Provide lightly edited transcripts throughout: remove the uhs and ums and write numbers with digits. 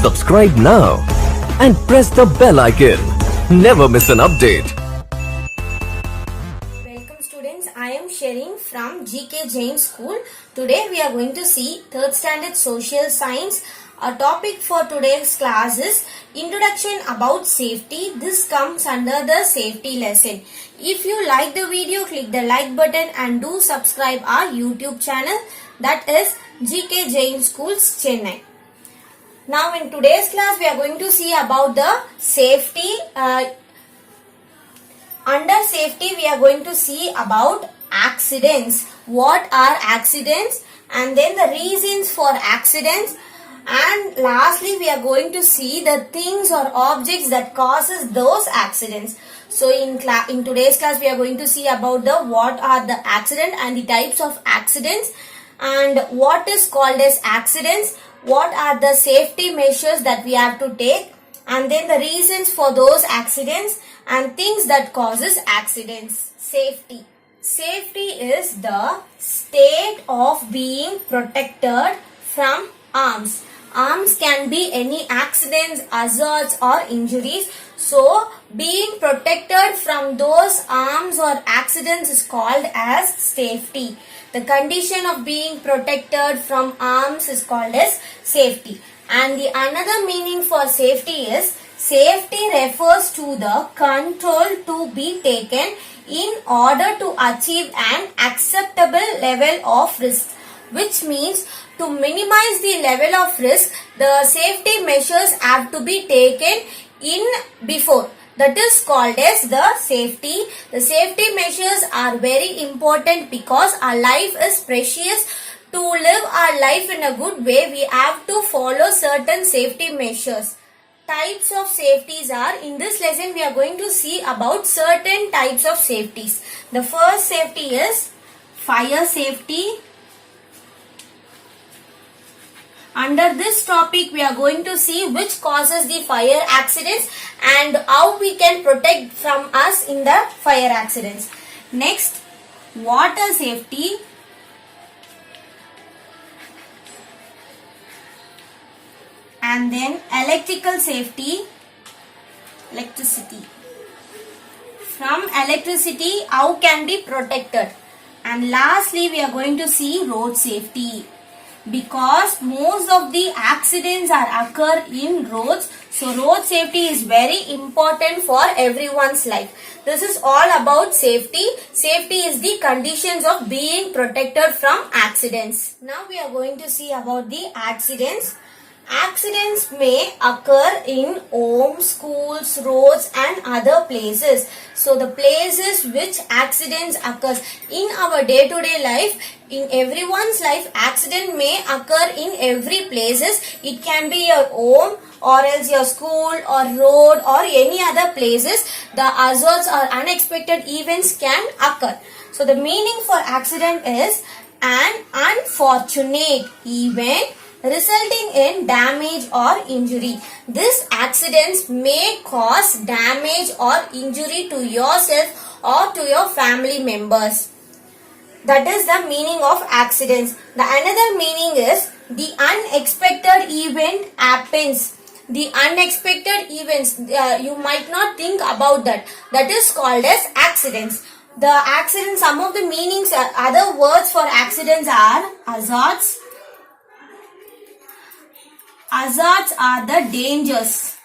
Subscribe now and press the bell icon. Never miss an update. Welcome students, I am sharing from GK Jain School. Today we are going to see 3rd standard social science. Our topic for today's class is introduction about safety. This comes under the safety lesson. If you like the video, click the like button and do subscribe our YouTube channel, that is GK Jain Schools Chennai. Now in today's class we are going to see about the safety. Under safety we are going to see about accidents. What are accidents? And then the reasons for accidents. And lastly we are going to see the things or objects that causes those accidents. So in today's class we are going to see about the what are the accident and the types of accidents and what is called as accidents, what are the safety measures that we have to take, and then the reasons for those accidents and things that causes accidents. Safety. Safety is the state of being protected from harms. Harms can be any accidents, hazards or injuries. So, being protected from those harms or accidents is called as safety. The condition of being protected from harms is called as safety. And the another meaning for safety is safety refers to the control to be taken in order to achieve an acceptable level of risk, which means to minimize the level of risk, the safety measures have to be taken in before. That is called as the safety. The safety measures are very important because our life is precious. To live our life in a good way, we have to follow certain safety measures. Types of safeties are, in this lesson we are going to see about certain types of safeties. The first safety is fire safety. Under this topic, we are going to see which causes the fire accidents and how we can protect from us in the fire accidents. Next, water safety. And then electrical safety, electricity. From electricity, how can be protected? And lastly, we are going to see road safety. Because most of the accidents are occur in roads, so road safety is very important for everyone's life. This is all about safety. Safety is the conditions of being protected from accidents. Now we are going to see about the accidents. Accidents may occur in homes, schools, roads and other places. So the places which accidents occurs in our day-to-day life, in everyone's life, accident may occur in every places. It can be your home or else your school or road or any other places. The hazards or unexpected events can occur. So the meaning for accident is an unfortunate event resulting in damage or injury. These accidents may cause damage or injury to yourself or to your family members. That is the meaning of accidents. The another meaning is the unexpected event happens. The unexpected events, you might not think about that. That is called as accidents. The accidents, some of the meanings, other words for accidents are hazards. Hazards are the dangers.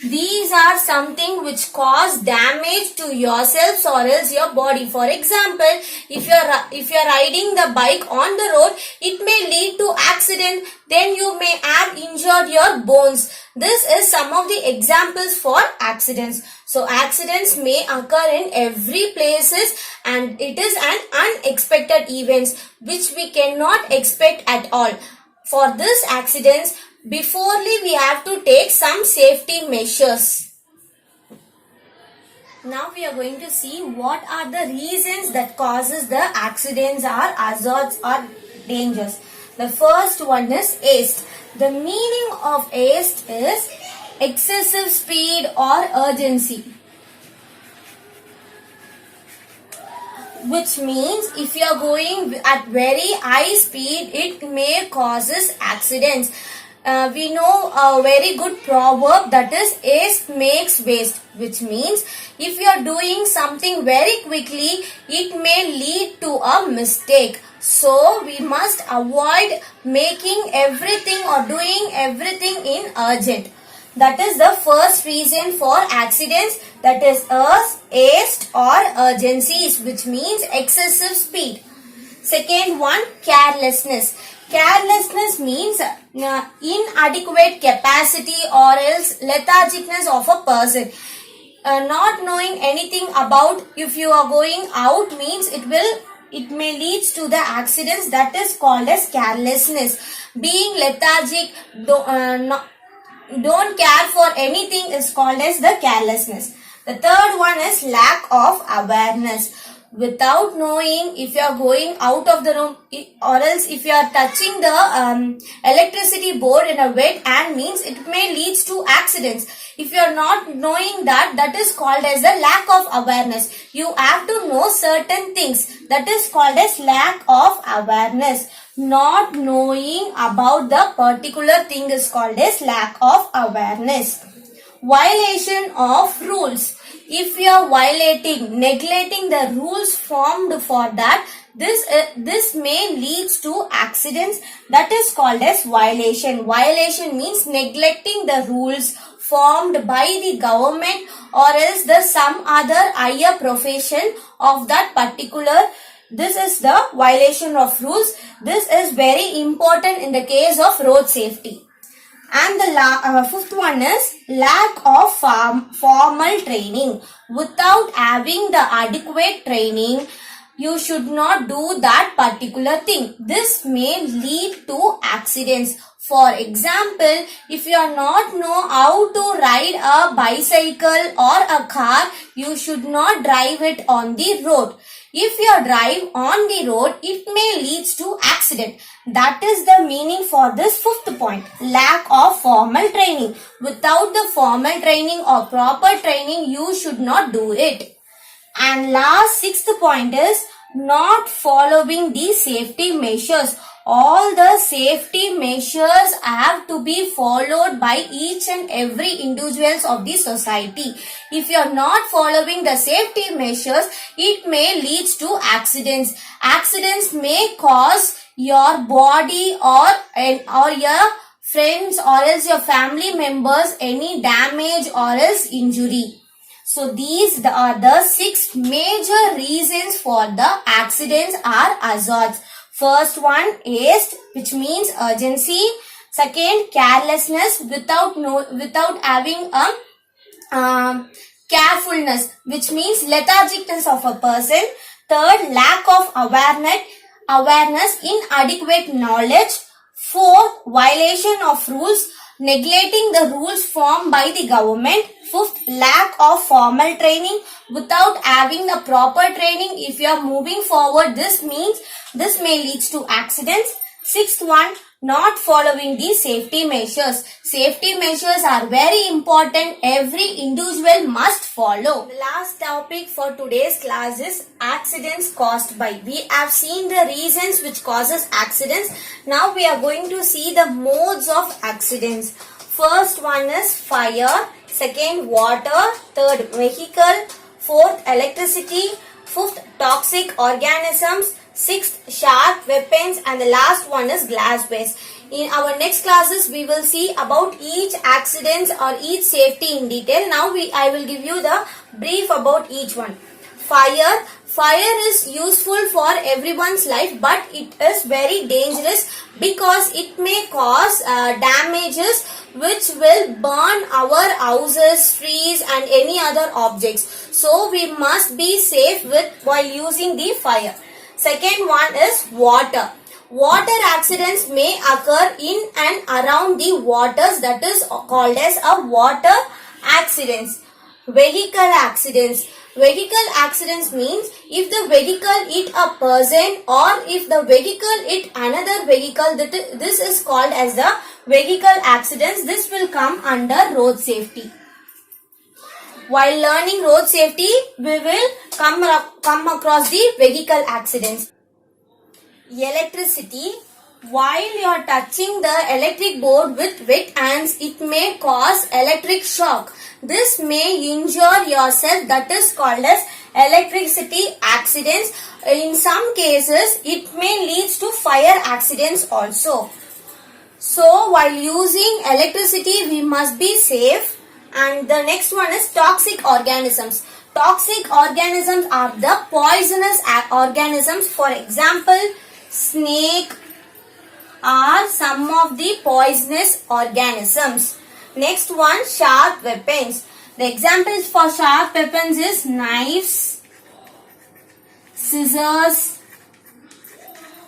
These are something which cause damage to yourselves or else your body. For example, if you are riding the bike on the road, it may lead to accident. Then you may have injured your bones. This is some of the examples for accidents. So accidents may occur in every places and it is an unexpected events which we cannot expect at all. For this accidents, beforely we have to take some safety measures. Now we are going to see what are the reasons that causes the accidents or hazards or dangers. The first one is haste. The meaning of haste is excessive speed or urgency. which means if you are going at very high speed, it may causes accidents. We know a very good proverb, that is haste makes waste, which means if you are doing something very quickly, it may lead to a mistake. So we must avoid making everything or doing everything in urgent. That is the first reason for accidents, that is haste or urgencies, which means excessive speed. Second one, carelessness. Carelessness means inadequate capacity or else lethargicness of a person. Not knowing anything about if you are going out means it may leads to the accidents, that is called as carelessness. Being lethargic, don't care for anything is called as the carelessness. The third one is lack of awareness. Without knowing if you are going out of the room or else if you are touching the electricity board in a wet hand means it may leads to accidents. If you are not knowing that is called as the lack of awareness. You have to know certain things, that is called as lack of awareness. Not knowing about the particular thing is called as lack of awareness. Violation of rules. If you are violating, neglecting the rules formed for that, this may leads to accidents, that is called as violation. Violation means neglecting the rules formed by the government or else the some other higher profession of that particular. This is the violation of rules. This is very important in the case of road safety. And the fifth one is lack of formal training. Without having the adequate training, you should not do that particular thing. This may lead to accidents. For example, if you are not know how to ride a bicycle or a car, you should not drive it on the road. If you drive on the road, it may lead to accident. That is the meaning for this fifth point. Lack of formal training. Without the formal training or proper training, you should not do it. And last sixth point is not following the safety measures. All the safety measures have to be followed by each and every individuals of the society. If you are not following the safety measures, it may lead to accidents. Accidents may cause your body or your friends or else your family members any damage or else injury. So these are the 6 major reasons for the accidents or hazards. First one, haste, which means urgency. Second, carelessness, without having a carefulness, which means lethargicness of a person. Third, lack of awareness, inadequate knowledge. Fourth, violation of rules, neglecting the rules formed by the government. Fifth, lack of formal training. Without having the proper training, if you are moving forward, this means this may lead to accidents. Sixth one, not following the safety measures. Safety measures are very important. Every individual must follow. The last topic for today's class is accidents caused by. We have seen the reasons which causes accidents. Now we are going to see the modes of accidents. First one is fire. Second, water. Third, vehicle. Fourth, electricity. Fifth, toxic organisms. Sixth, sharp weapons, and the last one is glass waste. In our next classes, we will see about each accidents or each safety in detail. Now I will give you the brief about each one. Fire. Fire is useful for everyone's life, but it is very dangerous because it may cause damages which will burn our houses, trees, and any other objects. So we must be safe while using the fire. Second one is water. Water accidents may occur in and around the waters, that is called as a water accidents. Vehicle accidents. Vehicle accidents means if the vehicle hit a person or if the vehicle hit another vehicle, this is called as the vehicle accidents. This will come under road safety. While learning road safety, we will come across the vehicle accidents. Electricity. While you are touching the electric board with wet hands, it may cause electric shock. This may injure yourself. That is called as electricity accidents. In some cases, it may lead to fire accidents also. So, while using electricity, we must be safe. And the next one is toxic organisms. Toxic organisms are the poisonous organisms. For example, snake are some of the poisonous organisms. Next one, sharp weapons. The examples for sharp weapons is knives, scissors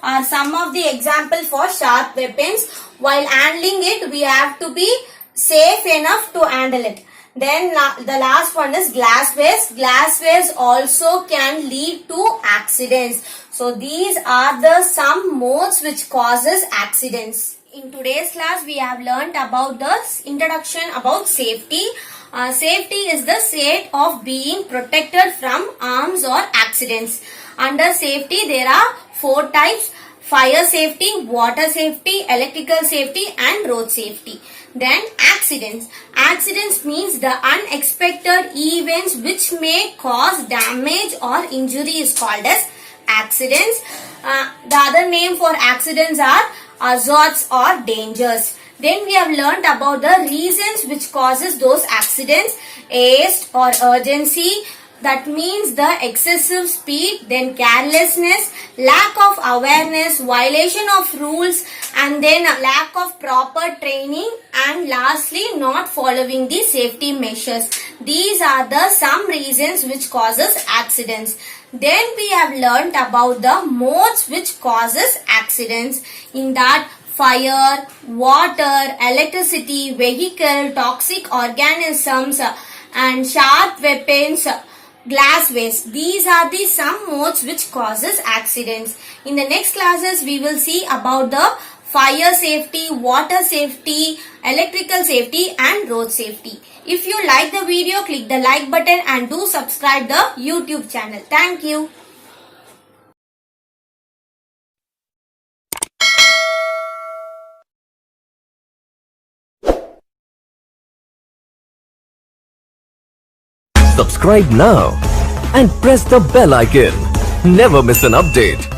are some of the examples for sharp weapons. While handling it, we have to be safe enough to handle it. Then the last one is glasswares. Glasswares also can lead to accidents. So these are the some modes which causes accidents. In today's class, we have learnt about the introduction about safety. Safety is the state of being protected from harms or accidents. Under safety, there are 4 types: fire safety, water safety, electrical safety and road safety. Then accidents. Accidents means the unexpected events which may cause damage or injury is called as accidents. The other name for accidents are hazards or dangers. Then we have learnt about the reasons which causes those accidents. Haste or urgency, that means the excessive speed, then carelessness, lack of awareness, violation of rules, and then lack of proper training, and lastly not following the safety measures. These are the some reasons which causes accidents. Then we have learnt about the modes which causes accidents. In that, fire, water, electricity, vehicle, toxic organisms and sharp weapons, glasswares. These are the some modes which causes accidents. In the next classes, we will see about the fire safety, water safety, electrical safety and road safety. If you like the video, click the like button and do subscribe the YouTube channel. Thank you. Subscribe now and press the bell icon. Never miss an update.